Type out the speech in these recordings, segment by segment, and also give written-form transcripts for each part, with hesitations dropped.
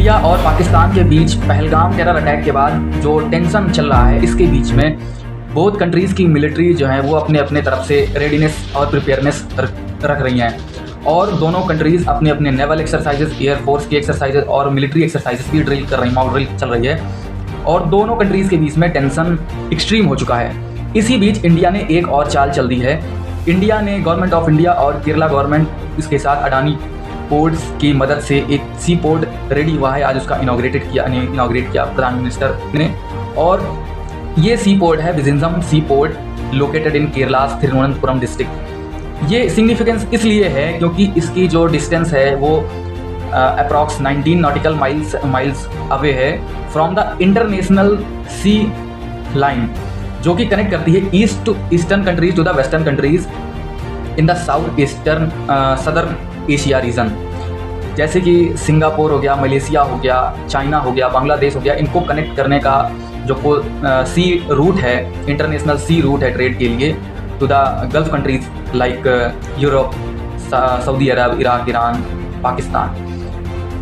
India और पाकिस्तान के बीच Pahalgam terror attack के बाद जो टेंशन चल रहा है, इसके बीच में बोथ कंट्रीज़ की मिलिट्री जो है वो अपने अपने तरफ से रेडीनेस और प्रिपेयरनेस रख रही हैं और दोनों कंट्रीज़ अपने अपने नेवल एक्सरसाइजेस, एयरफोर्स की एक्सरसाइजेस और मिलिट्री एक्सरसाइजेस भी ड्रिल कर रही हैं, मॉक ड्रिल चल रही है और दोनों कंट्रीज़ के बीच में टेंशन एक्सट्रीम हो चुका है। इसी बीच इंडिया ने एक और चाल चल दी है। इंडिया ने, गवर्नमेंट ऑफ इंडिया और केरला गवर्नमेंट इसके साथ अडानी पोर्ट्स की मदद से एक सी पोर्ट रेडी हुआ है। आज उसका इनॉग्रेट किया प्रधान मिनिस्टर ने। और ये सी पोर्ट है Vizhinjam sea port, located in Kerala Thiruvananthapuram district. ये सिग्निफिकेंस इसलिए है क्योंकि इसकी जो डिस्टेंस है वो अप्रॉक्स 19 नॉटिकल माइल्स अवे है from the international sea line, जो कि कनेक्ट करती है east to eastern countries to the western countries in the south eastern southern Asia region, जैसे कि सिंगापुर हो गया, मलेशिया हो गया, चाइना हो गया, बांग्लादेश हो गया। इनको कनेक्ट करने का जो सी रूट है, इंटरनेशनल सी रूट है ट्रेड के लिए to the Gulf countries like Europe, Saudi Arab, Iraq, Iran, Pakistan.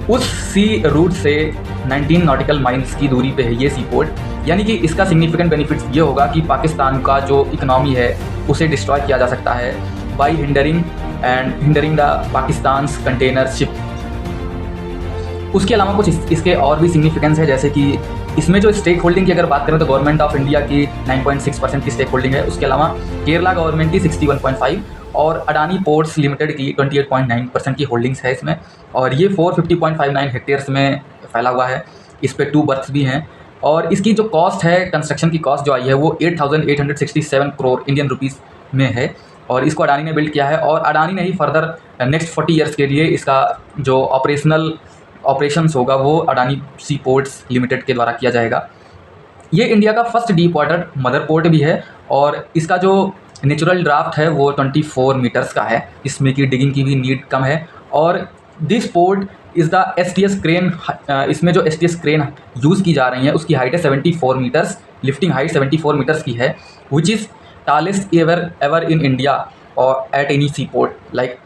उस सी रूट से 19 नॉटिकल माइल्स की दूरी पे है ये सी पोर्ट। यानी कि इसका सिग्निफिकेंट बेनिफिट्स ये होगा कि पाकिस्तान का जो इकनॉमी है उसे डिस्ट्रॉय किया जा सकता है by hindering the Pakistan's container ship. उसके अलावा कुछ इसके और भी सिग्निफिकेंस है, जैसे कि इसमें जो स्टेक होल्डिंग की अगर बात करें तो गवर्नमेंट ऑफ इंडिया की 9.6% की स्टेक होल्डिंग है। उसके अलावा केरला गवर्नमेंट की 61.5 और अडानी पोर्ट्स लिमिटेड की 28.9% की होल्डिंग्स है इसमें। और ये 450.59 हेक्टेयर्स में फैला हुआ है। इस पर 2 बर्थ्स भी हैं और इसकी जो कॉस्ट है, कंस्ट्रक्शन की कॉस्ट जो आई है वो 8,867 करोड़ इंडियन रुपीज़ में है और इसको अडानी ने बिल्ड किया है। और अडानी ने ही फर्दर नेक्स्ट 40 ईयर्स के लिए इसका जो ऑपरेशंस होगा वो अडानी सी पोर्ट्स लिमिटेड के द्वारा किया जाएगा। ये इंडिया का first deep water mother port भी है और इसका जो नेचुरल ड्राफ्ट है वो 24 मीटर्स का है। इसमें की डिगिंग की भी नीड कम है। और this port is the STS crane. इसमें जो STS क्रेन यूज़ की जा रही है उसकी हाइट है 74 मीटर्स, लिफ्टिंग हाइट 74 मीटर्स की है, which is tallest ever in India और at any sea port like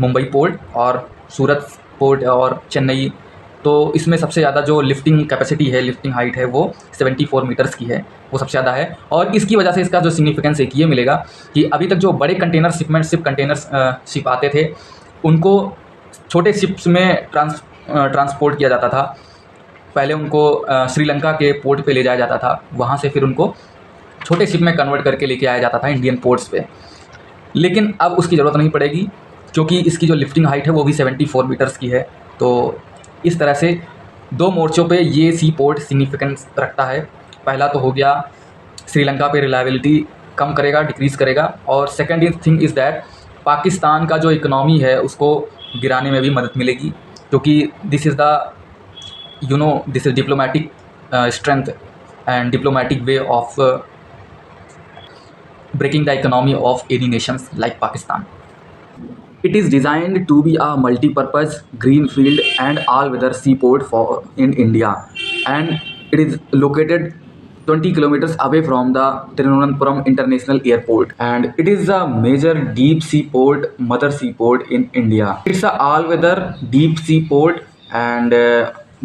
Mumbai port और सूरत पोर्ट और चेन्नई। तो इसमें सबसे ज़्यादा जो लिफ्टिंग कैपेसिटी है, लिफ्टिंग हाइट है वो 74 मीटर्स की है, वो सबसे ज़्यादा है। और इसकी वजह से इसका जो सिग्निफिकेंस एक ये मिलेगा कि अभी तक जो बड़े कंटेनर शिप आते थे उनको छोटे शिप्स में ट्रांसपोर्ट किया जाता था। पहले उनको श्रीलंका के पोर्ट पे ले जाया जाता था, वहाँ से फिर उनको छोटे शिप में कन्वर्ट करके लेके आया जाता था इंडियन पोर्ट्स पे। लेकिन अब उसकी ज़रूरत नहीं पड़ेगी क्योंकि इसकी जो लिफ्टिंग हाइट है वो भी 74 मीटर्स की है। तो इस तरह से 2 मोर्चों पे ये सी पोर्ट सिग्निफिकेंस रखता है। पहला तो हो गया श्रीलंका पे रिलायबिलिटी कम करेगा, डिक्रीज़ करेगा। और second thing is that Pakistan का जो इकनॉमी है उसको गिराने में भी मदद मिलेगी क्योंकि this is diplomatic strength and diplomatic way of breaking the economy of any nations like Pakistan. It is designed to be a multi-purpose greenfield and all-weather seaport in India, and it is located 20 kilometers away from the Thiruvananthapuram International Airport, and it is a major deep sea port, mother seaport in India. It's a all-weather deep sea port and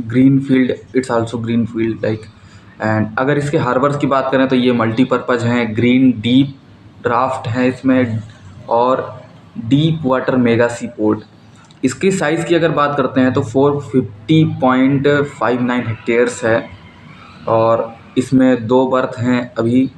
greenfield. It's also greenfield like. And अगर इसके harbours की बात करें तो ये multipurpose हैं, green deep draft हैं इसमें और डीप वाटर मेगा सी पोर्ट। इसकी साइज़ की अगर बात करते हैं तो 450.59 हेक्टेयर्स है और इसमें 2 बर्थ हैं अभी